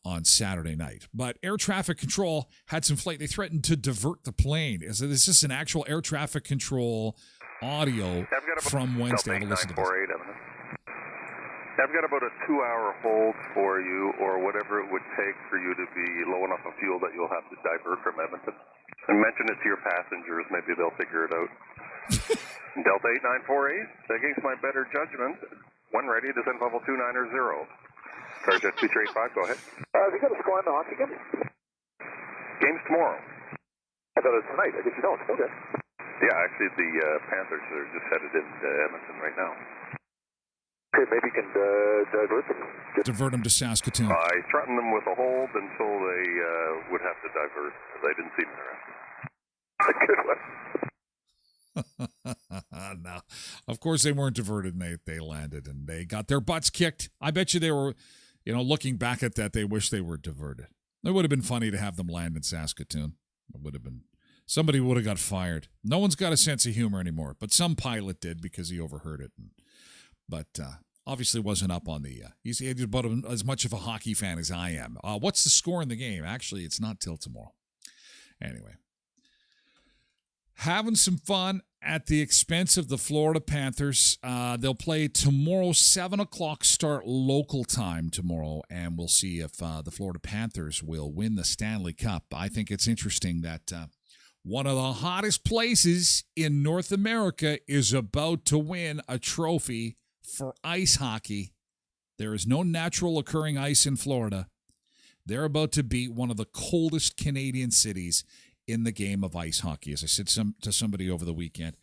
Speaker 1: on Saturday night. But air traffic control had some flight. They threatened to divert the plane. Is this an actual air traffic control audio from Wednesday? Have a listen to this.
Speaker 4: I've got about a 2-hour hold for you, or whatever it would take for you to be low enough of fuel that you'll have to divert from Edmonton. And mention it to your passengers. Maybe they'll figure it out. Delta 8948, against my better judgment, when ready, descend level 290. Carjet 2385, go ahead.
Speaker 5: Have you got a score on the hockey game?
Speaker 4: Game's tomorrow.
Speaker 5: I thought it was tonight. I guess you don't. Okay.
Speaker 4: Yeah, actually, the Panthers are just headed into Edmonton right now.
Speaker 5: Okay, maybe you can divert them.
Speaker 1: Divert them to Saskatoon.
Speaker 4: I threatened them with a hold until they would have to divert, because I didn't see them interested.
Speaker 5: Good one.
Speaker 1: No, of course they weren't diverted, and they landed and they got their butts kicked. I bet you they were, looking back at that, they wish they were diverted. It would have been funny to have them land in Saskatoon. It would have been, somebody would have got fired. No one's got a sense of humor anymore, but some pilot did because he overheard it. But obviously wasn't up on the, he's about as much of a hockey fan as I am. What's the score in the game? Actually, it's not till tomorrow. Anyway. Having some fun at the expense of the Florida Panthers. They'll play tomorrow, 7 o'clock start local time tomorrow, and we'll see if the Florida Panthers will win the Stanley Cup. I think it's interesting that one of the hottest places in North America is about to win a trophy for ice hockey. There is no natural occurring ice in Florida. They're about to beat one of the coldest Canadian cities in the game of ice hockey. As I said to somebody over the weekend,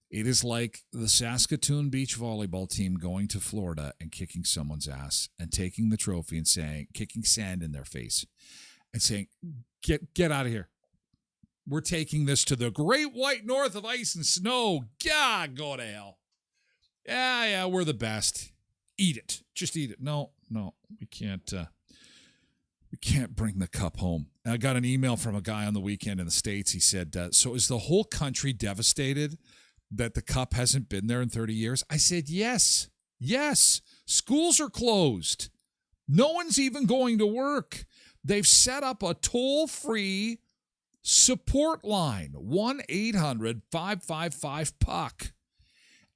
Speaker 1: it is like the Saskatoon beach volleyball team going to Florida and kicking someone's ass and taking the trophy and kicking sand in their face and saying, get out of here. We're taking this to the great white north of ice and snow. God, go to hell. Yeah, we're the best. Eat it. Just eat it. No, we can't. We can't bring the cup home. I got an email from a guy on the weekend in the States. He said, so is the whole country devastated that the cup hasn't been there in 30 years? I said, yes. Schools are closed. No one's even going to work. They've set up a toll-free support line, 1-800-555-PUCK.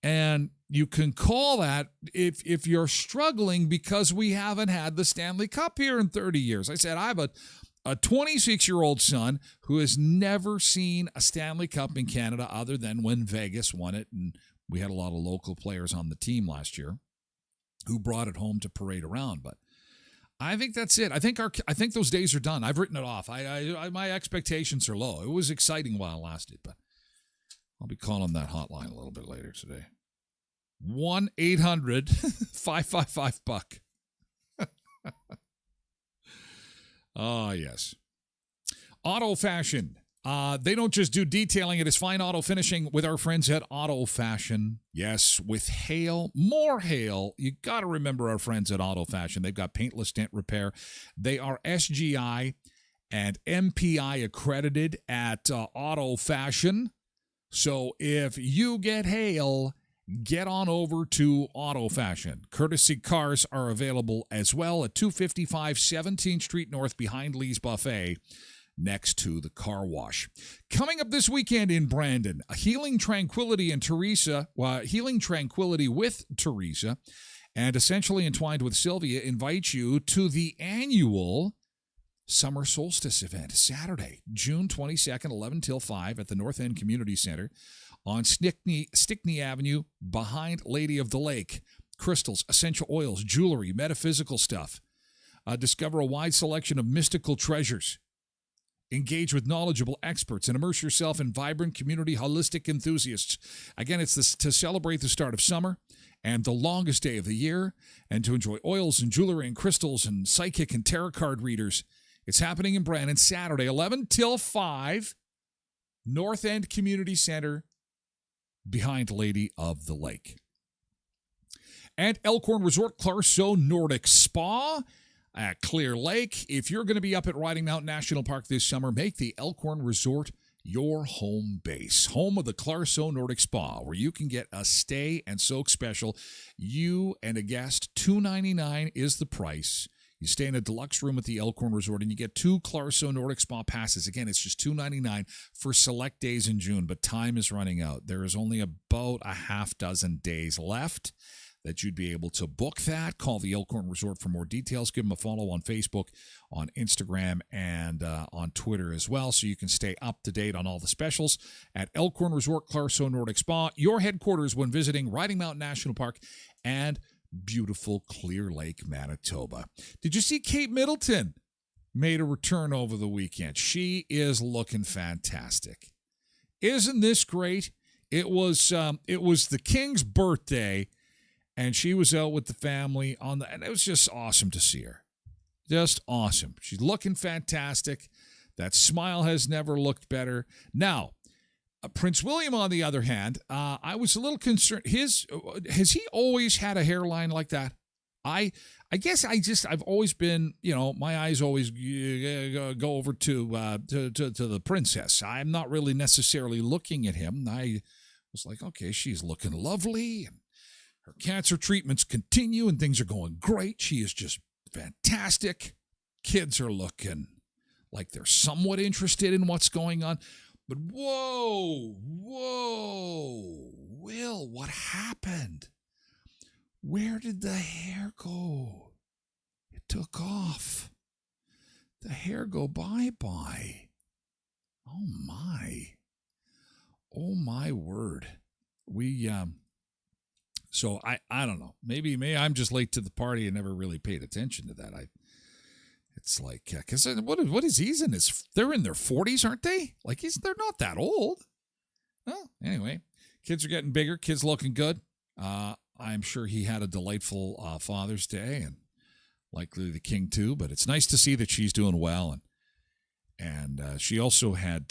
Speaker 1: And you can call that if you're struggling because we haven't had the Stanley Cup here in 30 years. I said, I have a 26-year-old son who has never seen a Stanley Cup in Canada other than when Vegas won it. And we had a lot of local players on the team last year who brought it home to parade around. But I think that's it. I think those days are done. I've written it off. My expectations are low. It was exciting while it lasted, but I'll be calling that hotline a little bit later today. 1-800-555-BUCK. Oh, yes. Auto Fashion. They don't just do detailing. It is fine auto finishing with our friends at Auto Fashion. Yes, with hail, more hail. You got to remember our friends at Auto Fashion. They've got paintless dent repair. They are SGI and MPI accredited at Auto Fashion. So if you get hail, get on over to Auto Fashion. Courtesy cars are available as well at 255 17th Street North behind Lee's Buffet, next to the car wash. Coming up this weekend in Brandon, Healing Tranquility with Teresa, and Essentially Entwined with Sylvia invite you to the annual Summer Solstice event, Saturday, June 22nd, 11 till 5 at the North End Community Center on Stickney Avenue behind Lady of the Lake. Crystals, essential oils, jewelry, metaphysical stuff. Discover a wide selection of mystical treasures. Engage with knowledgeable experts and immerse yourself in vibrant community holistic enthusiasts. Again, it's to celebrate the start of summer and the longest day of the year, and to enjoy oils and jewelry and crystals and psychic and tarot card readers. It's happening in Brandon, Saturday, 11 till 5, North End Community Center, behind Lady of the Lake. And Elkhorn Resort Clarso Nordic Spa at Clear Lake. If you're going to be up at Riding Mountain National Park this summer, make the Elkhorn Resort your home base. Home of the Clarso Nordic Spa, where you can get a stay and soak special. You and a guest, $299 is the price. You stay in a deluxe room at the Elkhorn Resort, and you get 2 Clarso Nordic Spa passes. Again, it's just $299 for select days in June, but time is running out. There is only about a half dozen days left that you'd be able to book that. Call the Elkhorn Resort for more details. Give them a follow on Facebook, on Instagram, and on Twitter as well, so you can stay up to date on all the specials at Elkhorn Resort Clarso Nordic Spa, your headquarters when visiting Riding Mountain National Park and beautiful Clear Lake, Manitoba. Did you see Kate Middleton made a return over the weekend? She is looking fantastic. Isn't this great? It was the King's birthday, and she was out with the family and it was just awesome to see her. Just awesome. She's looking fantastic. That smile has never looked better. Now, Prince William, on the other hand, I was a little concerned. Has he always had a hairline like that? I guess I've always been, my eyes always go over to the princess. I'm not really necessarily looking at him. I was like, okay, she's looking lovely, and her cancer treatments continue, and things are going great. She is just fantastic. Kids are looking like they're somewhat interested in what's going on. But whoa, Will, what happened? Where did the hair go? It took off. The hair go bye-bye. Oh my word. So I don't know. Maybe I'm just late to the party and never really paid attention to that. It's like, because what is he's in his? They're in their 40s, aren't they? Like they're not that old. Well, anyway, kids are getting bigger. Kids looking good. I'm sure he had a delightful Father's Day, and likely the king too. But it's nice to see that she's doing well, and she also had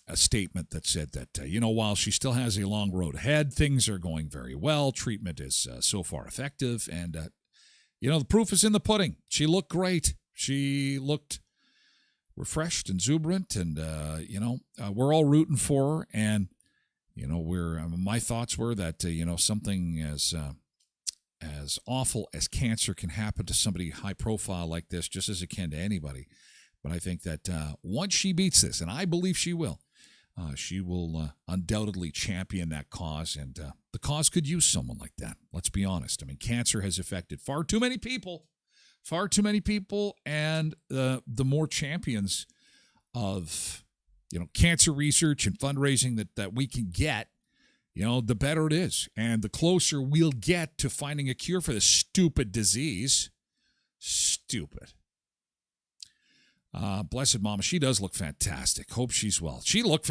Speaker 1: a statement that said that while she still has a long road ahead, things are going very well. Treatment is so far effective, and the proof is in the pudding. She looked great. She looked refreshed and exuberant, and we're all rooting for her. And my thoughts were that something as awful as cancer can happen to somebody high profile like this, just as it can to anybody. But I think that once she beats this, and I believe she will undoubtedly champion that cause, and the cause could use someone like that. Let's be honest. I mean, cancer has affected far too many people, and the more champions of cancer research and fundraising that we can get, the better it is, and the closer we'll get to finding a cure for this stupid disease. Stupid. Blessed mama. She does look fantastic. Hope she's well. She looked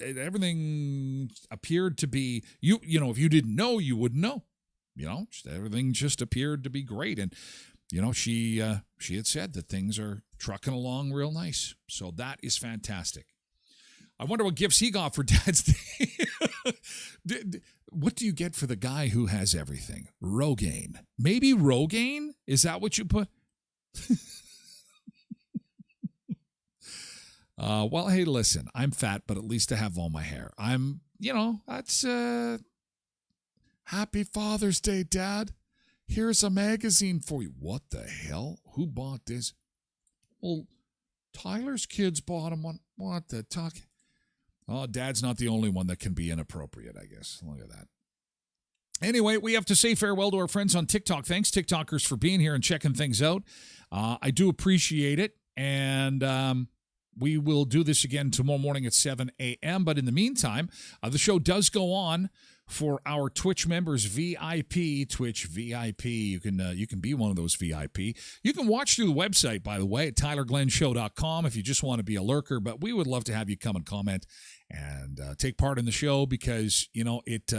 Speaker 1: everything appeared to be, you know, if you didn't know, you wouldn't know. You know, everything just appeared to be great. And, you know, she had said that things are trucking along real nice. So that is fantastic. I wonder what gifts he got for Dad's Day. What do you get for the guy who has everything? Rogaine. Maybe Rogaine? Is that what you put? Well, hey, listen, I'm fat, but at least I have all my hair. I'm, you know, that's, Happy Father's Day, Dad. Here's a magazine for you. What the hell? Who bought this? Well, Tyler's kids bought him one. What the talk? Oh, Dad's not the only one that can be inappropriate, I guess. Look at that. Anyway, we have to say farewell to our friends on TikTok. Thanks, TikTokers, for being here and checking things out. I do appreciate it. And we will do this again tomorrow morning at 7 a.m. But in the meantime, the show does go on for our Twitch members, VIP, Twitch VIP. You can be one of those VIP. You can watch through the website, by the way, at tylerglenshow.com if you just want to be a lurker. But we would love to have you come and comment and take part in the show because, you know, it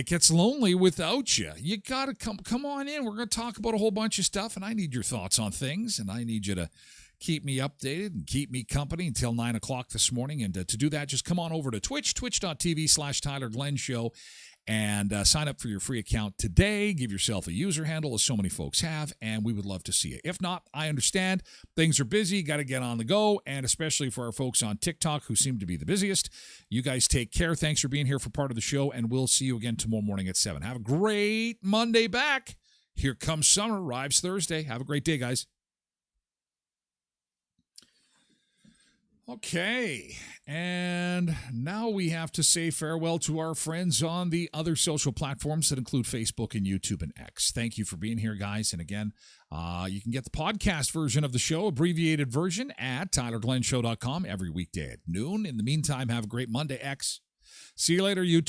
Speaker 1: gets lonely without you. You got to come on in. We're going to talk about a whole bunch of stuff, and I need your thoughts on things, and I need you to keep me updated and keep me company until 9 o'clock this morning. And to do that, just come on over to twitch.tv/Tyler Glen Show, and sign up for your free account today. Give yourself a user handle, as so many folks have, and we would love to see you. If not, I understand. Things are busy. Got to get on the go, and especially for our folks on TikTok who seem to be the busiest. You guys take care. Thanks for being here for part of the show, and we'll see you again tomorrow morning at 7. Have a great Monday back. Here comes summer. Arrives Thursday. Have a great day, guys. Okay, and now we have to say farewell to our friends on the other social platforms that include Facebook and YouTube and X. Thank you for being here, guys. And again, you can get the podcast version of the show, abbreviated version, at tylerglenshow.com every weekday at noon. In the meantime, have a great Monday, X. See you later, YouTube.